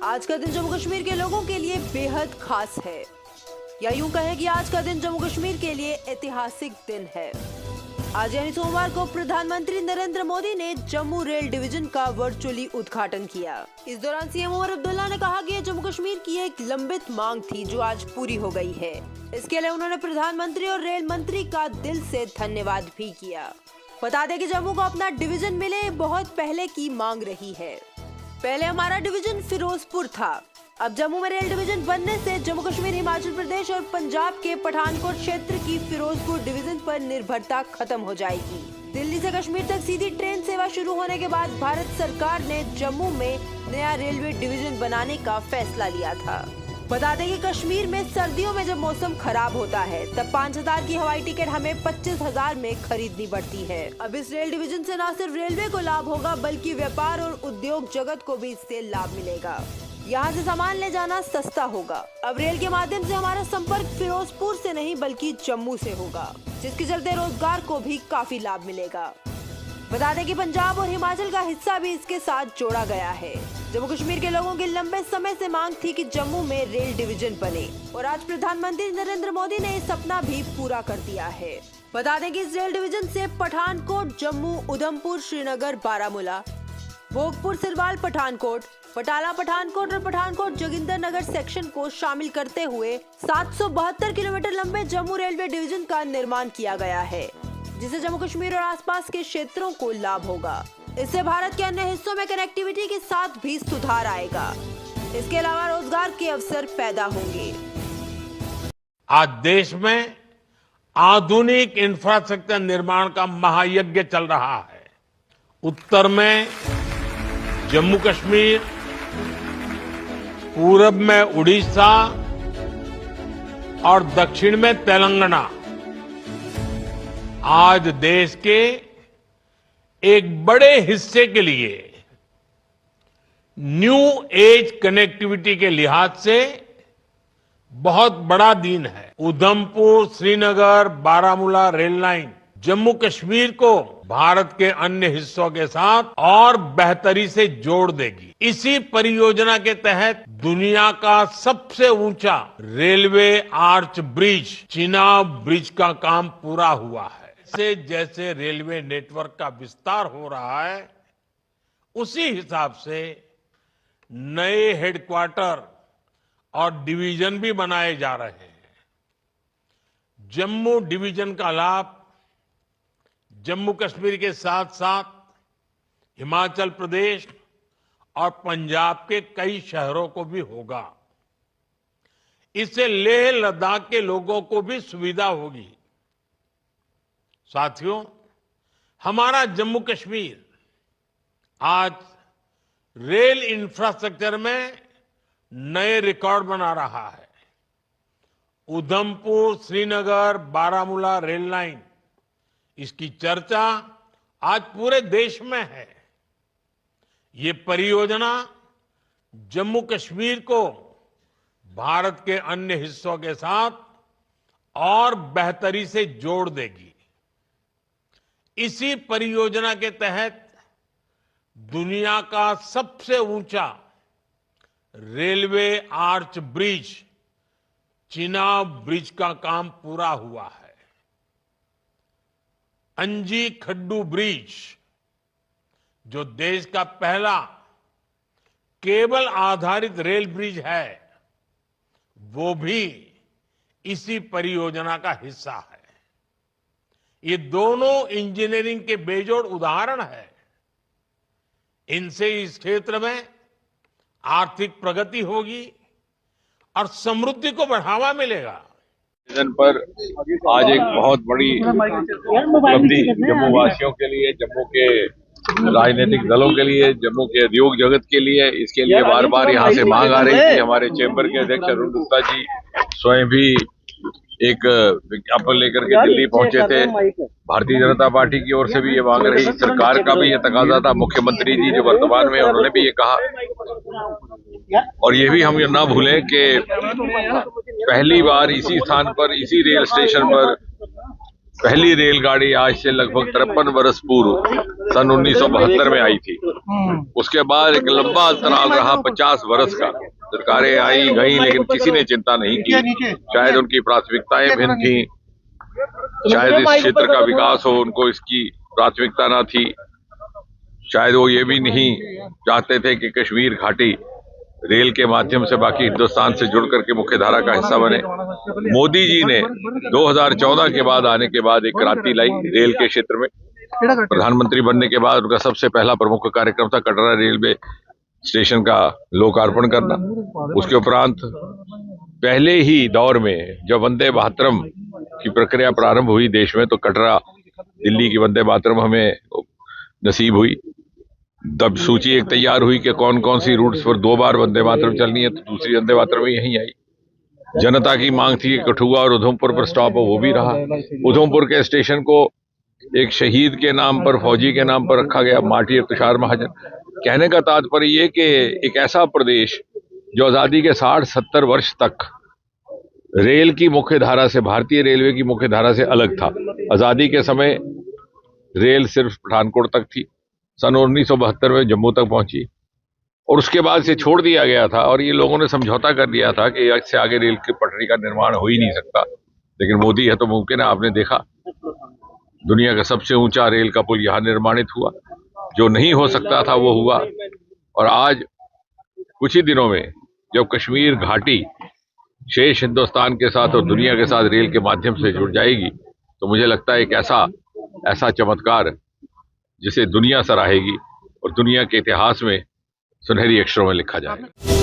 आज का दिन जम्मू कश्मीर के लोगों के लिए बेहद खास है, या यूं कहें कि आज का दिन जम्मू कश्मीर के लिए ऐतिहासिक दिन है। आज यानी सोमवार को प्रधानमंत्री नरेंद्र मोदी ने जम्मू रेल डिवीजन का वर्चुअली उद्घाटन किया। इस दौरान सीएम उमर अब्दुल्ला ने कहा कि यह जम्मू कश्मीर की एक लंबित मांग थी जो आज पूरी हो गई है। इसके लिए उन्होंने प्रधानमंत्री और रेल मंत्री का दिल से धन्यवाद भी किया। बता दें कि जम्मू को अपना डिवीजन मिले बहुत पहले की मांग रही है। पहले हमारा डिवीजन फिरोजपुर था। अब जम्मू में रेल डिवीजन बनने से जम्मू कश्मीर, हिमाचल प्रदेश और पंजाब के पठानकोट क्षेत्र की फिरोजपुर डिवीजन पर निर्भरता खत्म हो जाएगी। दिल्ली से कश्मीर तक सीधी ट्रेन सेवा शुरू होने के बाद भारत सरकार ने जम्मू में नया रेलवे डिवीजन बनाने का फैसला लिया था। बता दें कि कश्मीर में सर्दियों में जब मौसम खराब होता है तब 5,000 की हवाई टिकट हमें 25,000 में खरीदनी पड़ती है। अब इस रेल डिवीजन से न सिर्फ रेलवे को लाभ होगा बल्कि व्यापार और उद्योग जगत को भी इससे लाभ मिलेगा। यहाँ से सामान ले जाना सस्ता होगा। अब रेल के माध्यम से हमारा संपर्क फिरोजपुर से नहीं बल्कि जम्मू से होगा, जिसके चलते रोजगार को भी काफी लाभ मिलेगा। बता दें कि पंजाब और हिमाचल का हिस्सा भी इसके साथ जोड़ा गया है। जम्मू कश्मीर के लोगों की लंबे समय से मांग थी कि जम्मू में रेल डिवीजन बने और आज प्रधानमंत्री नरेंद्र मोदी ने इस सपना भी पूरा कर दिया है। बता दें कि इस रेल डिवीजन से पठानकोट, जम्मू, उधमपुर, श्रीनगर, बारामूला, भोगपुर, सिरवाल, पठानकोट, बटाला, पठानकोट और पठानकोट जोगिंदर नगर सेक्शन को शामिल करते हुए 772 किलोमीटर लंबे जम्मू रेलवे डिवीजन का निर्माण किया गया है, जिससे जम्मू कश्मीर और आसपास के क्षेत्रों को लाभ होगा। इससे भारत के अन्य हिस्सों में कनेक्टिविटी के साथ भी सुधार आएगा। इसके अलावा रोजगार के अवसर पैदा होंगे। आज देश में आधुनिक इंफ्रास्ट्रक्चर निर्माण का महायज्ञ चल रहा है। उत्तर में जम्मू कश्मीर, पूरब में उड़ीसा और दक्षिण में तेलंगाना आज देश के एक बड़े हिस्से के लिए न्यू एज कनेक्टिविटी के लिहाज से बहुत बड़ा दिन है। उधमपुर, श्रीनगर, बारामूला रेल लाइन जम्मू कश्मीर को भारत के अन्य हिस्सों के साथ और बेहतरी से जोड़ देगी। इसी परियोजना के तहत दुनिया का सबसे ऊंचा railway arch bridge, Chenab bridge का काम पूरा हुआ है। जैसे जैसे रेलवे नेटवर्क का विस्तार हो रहा है उसी हिसाब से नए हेडक्वार्टर और डिवीजन भी बनाए जा रहे हैं। जम्मू डिवीजन का लाभ जम्मू कश्मीर के साथ साथ हिमाचल प्रदेश और पंजाब के कई शहरों को भी होगा। इससे लेह लद्दाख के लोगों को भी सुविधा होगी। साथियों, हमारा जम्मू कश्मीर आज रेल इंफ्रास्ट्रक्चर में नए रिकॉर्ड बना रहा है। उधमपुर, श्रीनगर, बारामूला रेल लाइन, इसकी चर्चा आज पूरे देश में है। ये परियोजना जम्मू कश्मीर को भारत के अन्य हिस्सों के साथ और बेहतरी से जोड़ देगी। इसी परियोजना के तहत दुनिया का सबसे ऊंचा railway arch bridge, Chenab bridge का काम पूरा हुआ है। अंजी खड्डू ब्रिज, जो देश का पहला केबल आधारित रेल ब्रिज है, वो भी इसी परियोजना का हिस्सा है। ये दोनों इंजीनियरिंग के बेजोड़ उदाहरण है। इनसे इस क्षेत्र में आर्थिक प्रगति होगी और समृद्धि को बढ़ावा मिलेगा। पर आज एक बहुत बड़ी उपलब्धि जम्मू वासियों के लिए, जम्मू के राजनीतिक दलों के लिए, जम्मू के उद्योग जगत के लिए, इसके लिए बार बार यहाँ से मांग आ रही थी। हमारे चैम्बर के अध्यक्ष अरुण गुप्ता जी स्वयं भी एक विज्ञापन लेकर के दिल्ली पहुंचे थे। भारतीय जनता पार्टी की ओर से भी ये मांग रही, सरकार का भी ये तकाजा था। मुख्यमंत्री जी जो वर्तमान में, उन्होंने भी ये कहा। और ये भी हम ये ना भूलें कि पहली बार इसी स्थान पर, इसी रेल स्टेशन पर पहली रेलगाड़ी आज से लगभग 53 वर्ष पूर्व सन 1972 में आई थी। उसके बाद एक लंबा अंतराल रहा 50 वर्ष का। सरकारें आई गई लेकिन किसी ने चिंता नहीं की। शायद उनकी प्राथमिकताएं भिन्न थी, शायद इस क्षेत्र का विकास हो, उनको इसकी प्राथमिकता ना थी। शायद वो ये भी नहीं चाहते थे कि कश्मीर घाटी रेल के माध्यम से बाकी हिंदुस्तान से जुड़ करके मुख्य धारा का हिस्सा बने। मोदी जी ने 2014 के बाद आने के बाद एक क्रांति लाई रेल के क्षेत्र में। प्रधानमंत्री बनने के बाद उनका सबसे पहला प्रमुख कार्यक्रम था कटरा रेलवे स्टेशन का लोकार्पण करना। उसके उपरांत पहले ही दौर में जब वंदे मातरम की प्रक्रिया प्रारंभ हुई देश में, तो कटरा दिल्ली की वंदे मातरम हमें नसीब हुई। तब सूची एक तैयार हुई कि कौन कौन सी रूट्स पर 2 बार वंदे मातरम चलनी है, तो दूसरी वंदे मातरम यहीं आई। जनता की मांग थी कि कठुआ और उधमपुर पर स्टॉप हो, वो भी रहा। उधमपुर के स्टेशन को एक शहीद के नाम पर, फौजी के नाम पर रखा गया, माटी तुषार महाजन। कहने का तात्पर्य ये कि एक ऐसा प्रदेश जो आजादी के 60-70 वर्ष तक रेल की मुख्य धारा से, भारतीय रेलवे की मुख्य धारा से अलग था। आजादी के समय रेल सिर्फ पठानकोट तक थी, सन 1972 में जम्मू तक पहुंची और उसके बाद से छोड़ दिया गया था। और ये लोगों ने समझौता कर दिया था कि इससे आगे रेल की पटरी का निर्माण हो ही नहीं सकता। लेकिन मोदी है तो मुमकिन है। आपने देखा दुनिया का सबसे ऊंचा रेल का पुल यहाँ निर्माणित हुआ, जो नहीं हो सकता था वो हुआ। और आज कुछ ही दिनों में जब कश्मीर घाटी शेष हिंदुस्तान के साथ और दुनिया के साथ रेल के माध्यम से जुड़ जाएगी, तो मुझे लगता है एक ऐसा चमत्कार जिसे दुनिया सराहेगी और दुनिया के इतिहास में सुनहरी अक्षरों में लिखा जाएगा।